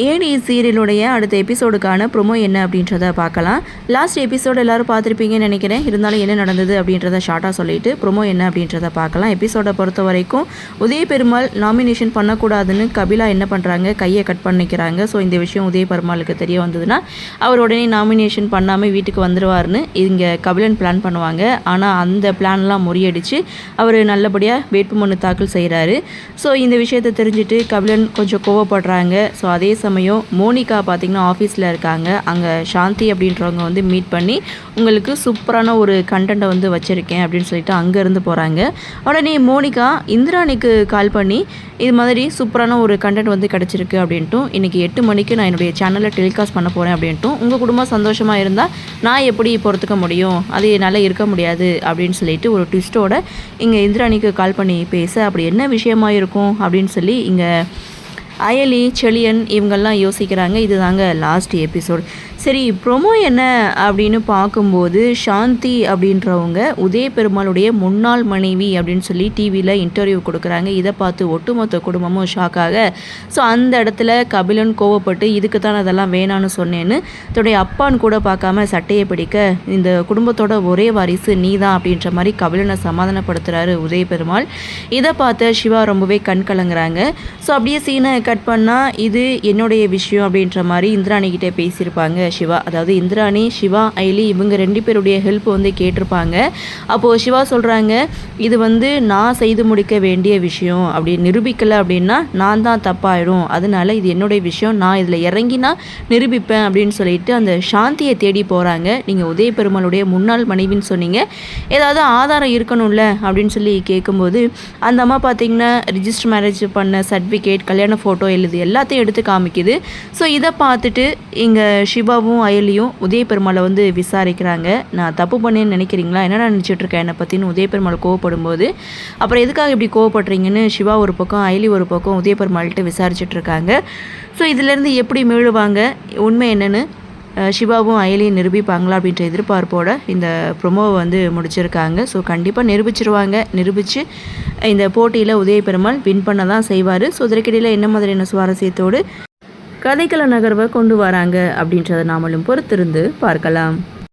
ஏடி சீரியலுடைய அடுத்த எபிசோடுக்கான ப்ரொமோ என்ன அப்படின்றத பார்க்கலாம். லாஸ்ட் எபிசோடு எல்லோரும் பார்த்துருப்பீங்கன்னு நினைக்கிறேன். இருந்தாலும் என்ன நடந்தது அப்படின்றத ஷார்ட்டாக சொல்லிவிட்டு ப்ரொமோ என்ன அப்படின்றத பார்க்கலாம். எபிசோடை பொறுத்த வரைக்கும் உதய பெருமாள் நாமினேஷன் பண்ணக்கூடாதுன்னு கபிலா என்ன பண்ணுறாங்க, கையை கட் பண்ணிக்கிறாங்க. ஸோ இந்த விஷயம் உதய பெருமாளுக்கு தெரிய வந்ததுன்னா அவர் உடனே நாமினேஷன் பண்ணாமல் வீட்டுக்கு வந்துடுவார்னு இங்கே கபிலன் பிளான் பண்ணுவாங்க. ஆனால் அந்த பிளான்லாம் முறியடித்து அவர் நல்லபடியாக வேட்புமனு தாக்கல் செய்கிறாரு. ஸோ இந்த விஷயத்தை தெரிஞ்சுட்டு கபிலன் கொஞ்சம் கோவப்படுறாங்க. ஸோ அதே சமயம் மோனிகா பார்த்திங்கன்னா ஆஃபீஸில் இருக்காங்க. அங்கே சாந்தி அப்படின்றவங்க வந்து மீட் பண்ணி உங்களுக்கு சூப்பரான ஒரு கண்டென்ட்டை வந்து வச்சுருக்கேன் அப்படின்னு சொல்லிட்டு அங்கேருந்து போகிறாங்க. உடனே மோனிகா இந்திராணிக்கு கால் பண்ணி இது மாதிரி சூப்பரான ஒரு கண்டென்ட் வந்து கிடச்சிருக்கு அப்படின்ட்டும் இன்றைக்கி 8 மணிக்கு நான் என்னுடைய சேனலில் டெலிகாஸ்ட் பண்ண போகிறேன் அப்படின்ட்டும் உங்கள் குடும்பம் சந்தோஷமாக இருந்தால் நான் எப்படி பொறுத்துக்க முடியும், அது என்னால் இருக்க முடியாது அப்படின்னு சொல்லிட்டு ஒரு ட்விஸ்ட்டோட இங்கே இந்திராணிக்கு கால் பண்ணி பேச அப்படி என்ன விஷயமா இருக்கும் அப்படின்னு சொல்லி இங்கே அயலி செழியன் இவங்கெல்லாம் யோசிக்கிறாங்க. இது தாங்க லாஸ்ட் எபிசோட். சரி, ப்ரொமோ என்ன அப்படின்னு பார்க்கும்போது சாந்தி அப்படின்றவங்க உதய பெருமாளுடைய முன்னாள் மனைவி அப்படின்னு சொல்லி டிவியில் இன்டர்வியூ கொடுக்குறாங்க. இதை பார்த்து ஒட்டுமொத்த குடும்பமும் ஷாக்காக ஸோ அந்த இடத்துல கபிலன் கோவப்பட்டு இதுக்கு தான் அதெல்லாம் வேணான்னு சொன்னேன்னு தன்னுடைய அப்பான்னு கூட பார்க்காம சட்டையை பிடிக்க இந்த குடும்பத்தோட ஒரே வாரிசு நீ தான் அப்படின்ற மாதிரி கபிலனை சமாதானப்படுத்துகிறாரு உதய பெருமாள். இதை பார்த்த சிவா ரொம்பவே கண் கலங்குறாங்க. ஸோ அப்படியே சீனை கட் பண்ணால் இது என்னுடைய விஷயம் அப்படின்ற மாதிரி இந்திராணிக்கிட்டே பேசியிருப்பாங்க சிவா. அதாவது இந்திராணி, சிவா, ஐலி இவங்க 2 பேருடைய ஹெல்ப் வந்து கேட்டிருப்பாங்க. அப்போது சிவா சொல்கிறாங்க, இது வந்து நான் செய்து முடிக்க வேண்டிய விஷயம், அப்படி நிரூபிக்கலை அப்படின்னா நான் தான் தப்பாயிடும், அதனால இது என்னுடைய விஷயம், நான் இதில் இறங்கினா நிரூபிப்பேன் அப்படின்னு சொல்லிட்டு அந்த சாந்தியை தேடி போகிறாங்க. நீங்கள் உதய பெருமாளுடைய முன்னாள் மனைவின்னு சொன்னீங்க, ஏதாவது ஆதாரம் இருக்கணும்ல அப்படின்னு சொல்லி கேட்கும்போது அந்த அம்மா பார்த்திங்கன்னா ரிஜிஸ்டர் மேரேஜ் பண்ண சர்டிஃபிகேட், கல்யாண ஃபோட்டோ எழுது எல்லாத்தையும் எடுத்து காமிக்குது. ஸோ இதை பார்த்துட்டு இங்கே சிவாவும் அயலியும் உதய பெருமாளை வந்து விசாரிக்கிறாங்க. நான் தப்பு பண்ணேன்னு நினைக்கிறீங்களா, என்ன நினச்சிட்ருக்கேன் என்னை பற்றின்னு உதய பெருமாள் கோவப்படும்போது அப்புறம் எதுக்காக இப்படி கோவப்படுறீங்கன்னு சிவா ஒரு பக்கம் அயலி ஒரு பக்கம் உதய பெருமாள்கிட்ட விசாரிச்சுட்ருக்காங்க. ஸோ இதிலேருந்து எப்படி மீழுவாங்க, உண்மை என்னென்னு சிவாவும் அயலியும் நிரூபிப்பாங்களா அப்படின்ற எதிர்பார்ப்போட இந்த ப்ரொமோவை வந்து முடிச்சிருக்காங்க. ஸோ கண்டிப்பாக நிரூபித்து இந்த போட்டியில் உதய பெருமாள் வின் பண்ண தான் செய்வார். ஸோ இதற்கிடையில் என்ன மாதிரியான சுவாரஸ்யத்தோடு கதைக்கள நகர்வை கொண்டு வராங்க அப்படின்றத நாமளும் பொறுத்திருந்து பார்க்கலாம்.